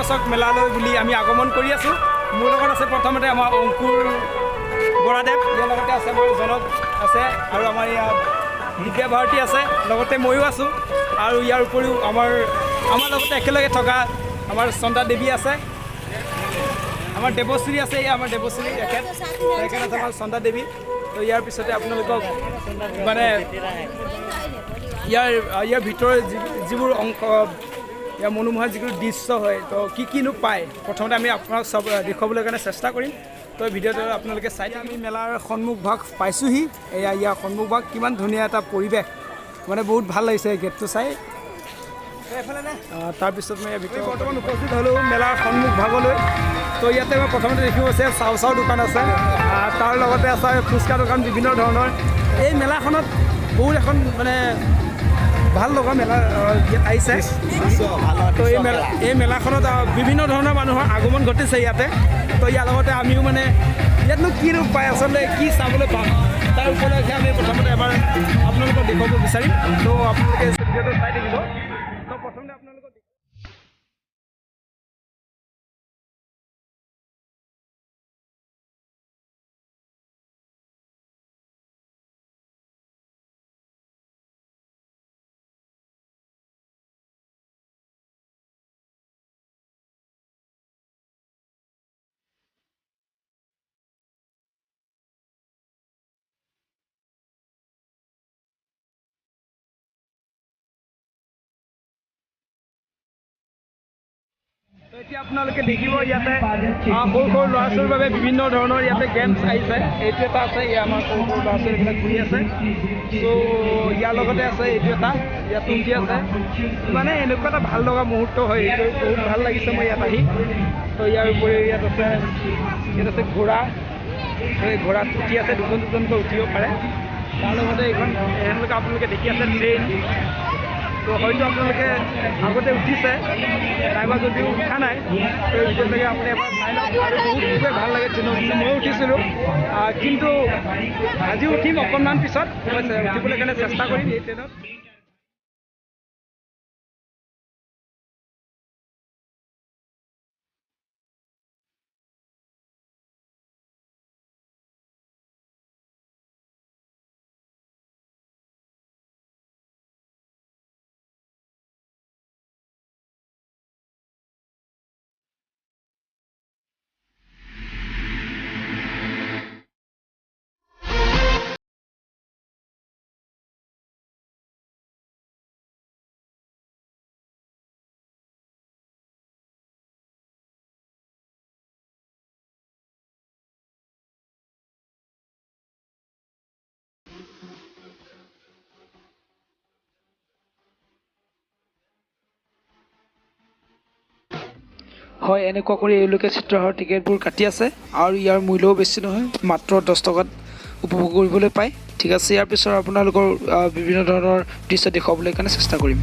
দৰ্শক মেলালৈ বুলি আমি আগমন কৰি আছোঁ। মোৰ লগত আছে প্ৰথমতে আমাৰ অংকুৰ বৰাদেৱ, ইয়াৰ লগতে আছে আমাৰ জনক আছে আৰু আমাৰ ইয়াত দিব্যা ভাৰতী আছে, লগতে ময়ো আছোঁ আৰু ইয়াৰ উপৰিও আমাৰ লগতে একেলগে থকা আমাৰ চন্দা দেৱী আছে, আমাৰ দেৱশ্ৰী আছে, এয়া আমাৰ দেৱশ্ৰী এখেত আছে আমাৰ চন্দা দেৱী। তো ইয়াৰ পিছতে আপোনালোকক মানে ইয়াৰ ভিতৰৰ যিবোৰ অংশ ইয়াৰ মনোমোহা যিবোৰ দৃশ্য হয়, তো কিনো পায় প্ৰথমতে আমি আপোনাক চব দেখুৱাবলৈ কাৰণে চেষ্টা কৰিম। তো ভিডিঅ'টো আপোনালোকে চাই আমি মেলাৰ সন্মুখ ভাগ পাইছোঁহি। এয়া ইয়াৰ সন্মুখ ভাগ, কিমান ধুনীয়া এটা পৰিৱেশ, মানে বহুত ভাল লাগিছে গেটটো চাই। তাৰপিছত মই ভিতৰত বৰ্তমান উপস্থিত হ'লোঁ মেলাৰ সন্মুখ ভাগলৈ। তো ইয়াতে মই প্ৰথমতে দেখিব আছে চাও দোকান আছে, তাৰ লগতে আছে ফুচকা দোকান বিভিন্ন ধৰণৰ। এই মেলাখনত বহুত এখন মানে ভাল লগা মেলা ইয়াত আহিছে। তো এই মেলাখনত বিভিন্ন ধৰণৰ মানুহৰ আগমন ঘটিছে ইয়াতে। তো ইয়াৰ লগতে আমিও মানে ইয়াতনো কি ৰূপ পায়, আচলতে কি চাবলৈ পাম, তাৰ উপলক্ষে আমি প্ৰথমতে এবাৰ আপোনালোকক দেখুৱাব বিচাৰিম। তো আপোনালোকে ভিডিঅ'টো চাই থাকিব। তো প্ৰথমতে আপোনালোকক এতিয়া আপোনালোকে দেখিব ইয়াতে সৰু ল'ৰা ছোৱালীৰ বাবে বিভিন্ন ধৰণৰ ইয়াতে গেমছ আহিছে। এইটো এটা আছে, ইয়াৰ আমাৰ সৰু ল'ৰা ছোৱালীবিলাক ঘূৰি আছে। ত' ইয়াৰ লগতে আছে এইটো এটা, ইয়াত উঠি আছে। মানে এনেকুৱা এটা ভাল লগা মুহূৰ্ত হয়, এইটো বহুত ভাল লাগিছে মই ইয়াত আহি। তো ইয়াৰ উপৰিও ইয়াত আছে ঘোঁৰা, এই ঘোঁৰাত উঠি আছে, দুজনকৈ উঠিব পাৰে। তাৰ লগতে এইখন আপোনালোকে দেখি আছে ট্ৰেইন। তো হয়তো আপোনালোকে আগতে উঠিছে, নাইবা যদিও উঠা নাই, তো এতিয়ালৈকে আপুনি এবাৰ চাই লওক। আৰু বহুতকৈ ভাল লাগে ট্ৰেইনত, ময়ো উঠিছিলোঁ, কিন্তু আজিও উঠিম অকণমান পিছত, উঠিবলৈ কাৰণে চেষ্টা কৰিম এই ট্ৰেইনত। হয়, এনেকুৱা কৰি এওঁলোকে চিত্ৰহাৰৰ টিকেটবোৰ কাটি আছে আৰু ইয়াৰ মূল্যও বেছি নহয়, মাত্ৰ 10 টকাত উপভোগ কৰিবলৈ পায়। ঠিক আছে, ইয়াৰ পিছত আপোনালোকৰ বিভিন্ন ধৰণৰ দৃশ্য দেখুৱাবলৈ কাৰণে চেষ্টা কৰিম।